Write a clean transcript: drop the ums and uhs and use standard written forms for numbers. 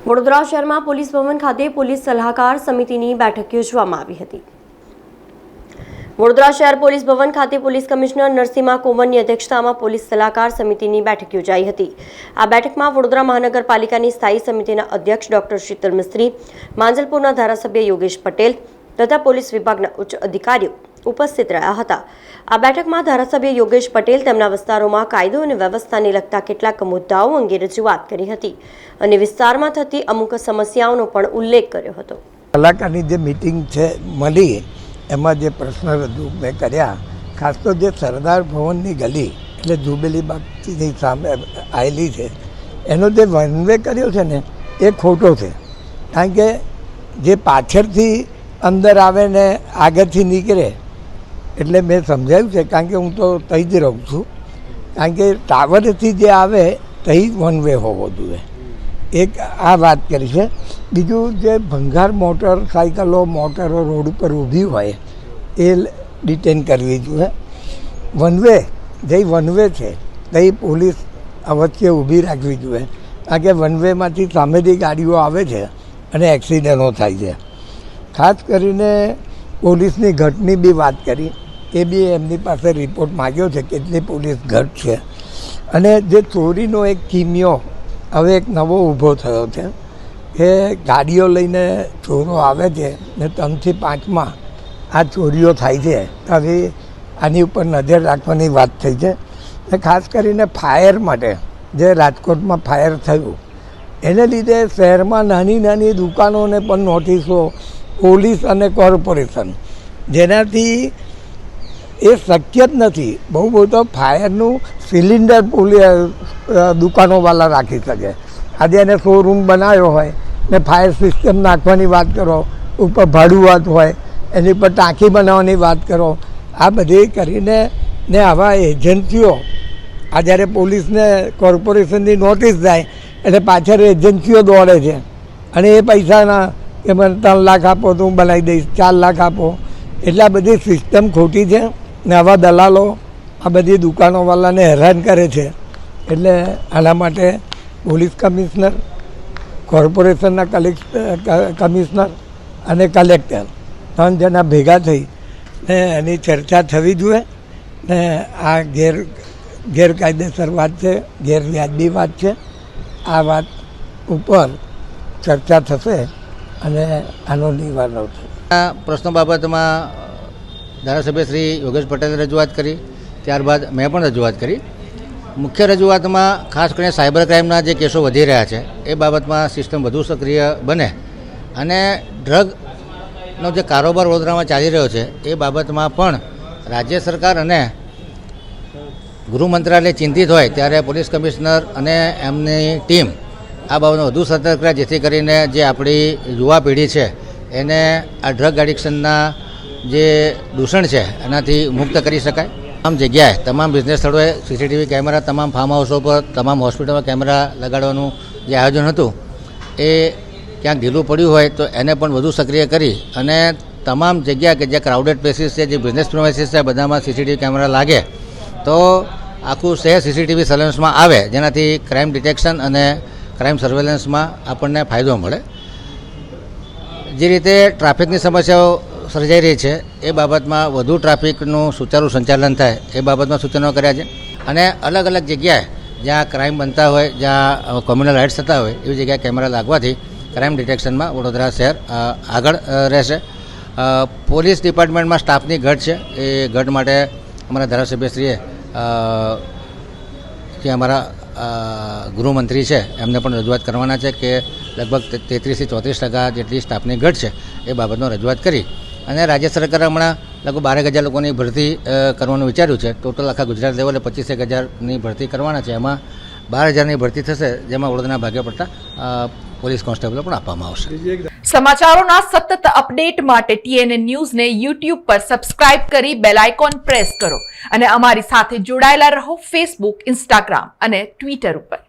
વડોદરા શહેરમાં પોલીસ ભવન ખાતે પોલીસ સલાહકાર સમિતિની બેઠક યોજવામાં આવી હતી। વડોદરા શહેર પોલીસ ભવન ખાતે પોલીસ કમિશનર નરસિંહા કોમરની અધ્યક્ષતામાં પોલીસ સલાહકાર સમિતિની બેઠક યોજાઈ હતી। આ બેઠકમાં વડોદરા મહાનગરપાલિકાની સ્થાયી સમિતિના અધ્યક્ષ ડોક્ટર શીતલ મિસ્ત્રી, માંજલપુરના ધારાસભ્ય યોગેશ પટેલ તથા પોલીસ વિભાગના ઉચ્ચ અધિકારીઓ ઉપસ્થિત રહ્યા હતા। આ બેઠકમાં ધારાસભ્ય યોગેશ પટેલ તેમના વિસ્તારોમાં કાયદો અને વ્યવસ્થાને લગતા કેટલાક મુદ્દાઓ અંગે રજૂઆત કરી હતી અને વિસ્તારમાં થતી અમુક સમસ્યાઓનો પણ ઉલ્લેખ કર્યો હતો। કલાકારની જે મીટિંગ છે મળી એમાં જે પ્રશ્ન રજૂ મેં કર્યા, ખાસ તો જે સરદાર ભવનની ગલી એટલે જુબેલી બાગની સામે આવેલી છે એનો જે વન વે કર્યો છે ને એ ખોટો છે। કારણ કે જે પાછળથી અંદર આવે ને આગળથી નીકળે એટલે મેં સમજાવ્યું છે, કારણ કે હું તો ત્યાં જ રહું છું। કારણ કે ટાવરથી જે આવે ત્યાં વન વે હોવો જોઈએ, એક આ વાત કરી છે। બીજું જે ભંગાર મોટરસાઇકલો મોટરો રોડ ઉપર ઊભી હોય એ ડિટેન કરવી જોઈએ। વન વે જે વન વે છે તે પોલીસ અવશ્ય ઊભી રાખવી જોઈએ, કારણ કે વન વેમાંથી સામેથી ગાડીઓ આવે છે અને એક્સિડન્ટો થાય છે। ખાસ કરીને પોલીસની ઘટની બી વાત કરી, એ બી એમની પાસે રિપોર્ટ માગ્યો છે કેટલી પોલીસ ઘટ છે। અને જે ચોરીનો એક કિમિયો હવે એક નવો ઊભો થયો છે કે ગાડીઓ લઈને ચોરો આવે છે ને 3 થી 5માં આ ચોરીઓ થાય છે। હવે આની ઉપર નજર રાખવાની વાત થઈ છે। ને ખાસ કરીને ફાયર માટે જે રાજકોટમાં ફાયર થયું એને લીધે શહેરમાં નાની નાની દુકાનોને પણ નોટિસો પોલીસ અને કોર્પોરેશન, જેનાથી એ શક્ય જ નથી। બહુ તો ફાયરનું સિલિન્ડર દુકાનોવાળા રાખી શકે। આજે એને શોરૂમ બનાવ્યો હોય ને ફાયર સિસ્ટમ નાખવાની વાત કરો, ઉપર ભાડુઆત હોય એની પર ટાંકી બનાવવાની વાત કરો, આ બધી કરીને ને આવા એજન્સીઓ આ જ્યારે પોલીસને કોર્પોરેશનની નોટિસ જાય એટલે પાછળ એજન્સીઓ દોડે છે અને એ પૈસાના કે મને 3 લાખ આપો તો હું બનાવી દઈશ, 4 લાખ આપો, એટલે આ બધી સિસ્ટમ ખોટી છે ને આવા દલાલો આ બધી દુકાનોવાળાને હેરાન કરે છે। એટલે આના માટે પોલીસ કમિશનર, કોર્પોરેશનના કમિશનર અને કલેક્ટર 3 જણા ભેગા થઈ ને એની ચર્ચા થવી જોઈએ ને આ ગેરકાયદેસર વાત છે, ગેરવ્યાજબી વાત છે। આ વાત ઉપર ચર્ચા થશે અને આનો નિવારણ થશે। આ પ્રશ્નો બાબતમાં ધારાસભ્ય શ્રી યોગેશ પટેલે રજૂઆત કરી, ત્યારબાદ મેં પણ રજૂઆત કરી। મુખ્ય રજૂઆતમાં ખાસ કરીને સાયબર ક્રાઇમના જે કેસો વધી રહ્યા છે એ બાબતમાં સિસ્ટમ વધુ સક્રિય બને અને ડ્રગનો જે કારોબાર વડોદરામાં ચાલી રહ્યો છે એ બાબતમાં પણ રાજ્ય સરકાર અને ગૃહ મંત્રાલય ચિંતિત હોય ત્યારે પોલીસ કમિશનર અને એમની ટીમ આ બાબતમાં વધુ સતર્ક રહે, જેથી કરીને જે આપણી યુવા પેઢી છે એને આ ડ્રગ એડિક્શનના જે દૂષણ છે એનાથી મુક્ત કરી શકાય। તમામ જગ્યાએ, તમામ બિઝનેસ સ્થળોએ સીસીટીવી કેમેરા, તમામ ફાર્મ હાઉસો પર, તમામ હોસ્પિટલમાં કેમેરા લગાડવાનું જે આયોજન હતું એ ક્યાંક ઢીલું પડ્યું હોય તો એને પણ વધુ સક્રિય કરી અને તમામ જગ્યા કે જે ક્રાઉડેડ પ્લેસીસ છે, જે બિઝનેસ પ્રેમિસીસ છે, બધામાં સીસીટીવી કેમેરા લાગે તો આખું શહેર સીસીટીવી સર્વેલન્સમાં આવે, જેનાથી ક્રાઇમ ડિટેક્શન અને ક્રાઇમ સર્વેલન્સમાં આપણને ફાયદો મળે। જે રીતે ટ્રાફિકની સમસ્યાઓ સર્જાઈ રહી છે એ બાબતમાં વધુ ટ્રાફિકનું સુચારું સંચાલન થાય એ બાબતમાં સૂચનો કર્યા છે અને અલગ અલગ જગ્યાએ જ્યાં ક્રાઇમ બનતા હોય, જ્યાં કોમ્યુનલ રાઇટ્સ થતા હોય એવી જગ્યાએ કેમેરા લાગવાથી ક્રાઇમ ડિટેક્શનમાં વડોદરા શહેર આગળ રહેશે। પોલીસ ડિપાર્ટમેન્ટમાં સ્ટાફની ઘટ છે, એ ઘટ માટે અમારા ધારાસભ્યશ્રીએ જે અમારા ગૃહમંત્રી છે એમને પણ રજૂઆત કરવાના છે કે લગભગ 33 થી 34% જેટલી સ્ટાફની ઘટ છે એ બાબતમાં રજૂઆત કરી અને રાજ્ય સરકારે હમણાં લગભગ 12,000 લોકોની ભરતી કરવાનું વિચાર્યું છે। ટોટલ આખા ગુજરાત લેવલે 25,000ની ભરતી કરવાના છે, એમાં 12,000ની ભરતી થશે, જેમાં વડોદરાના ભાગે પડતા પોલીસ કોન્સ્ટેબલો પણ આપવામાં આવશે। સમાચારોના સતત અપડેટ માટે TNN ન્યૂઝને YouTube પર સબસ્ક્રાઇબ કરી બેલ આઇકોન પ્રેસ કરો અને અમારી સાથે જોડાયેલા રહો Facebook, Instagram અને Twitter ઉપર।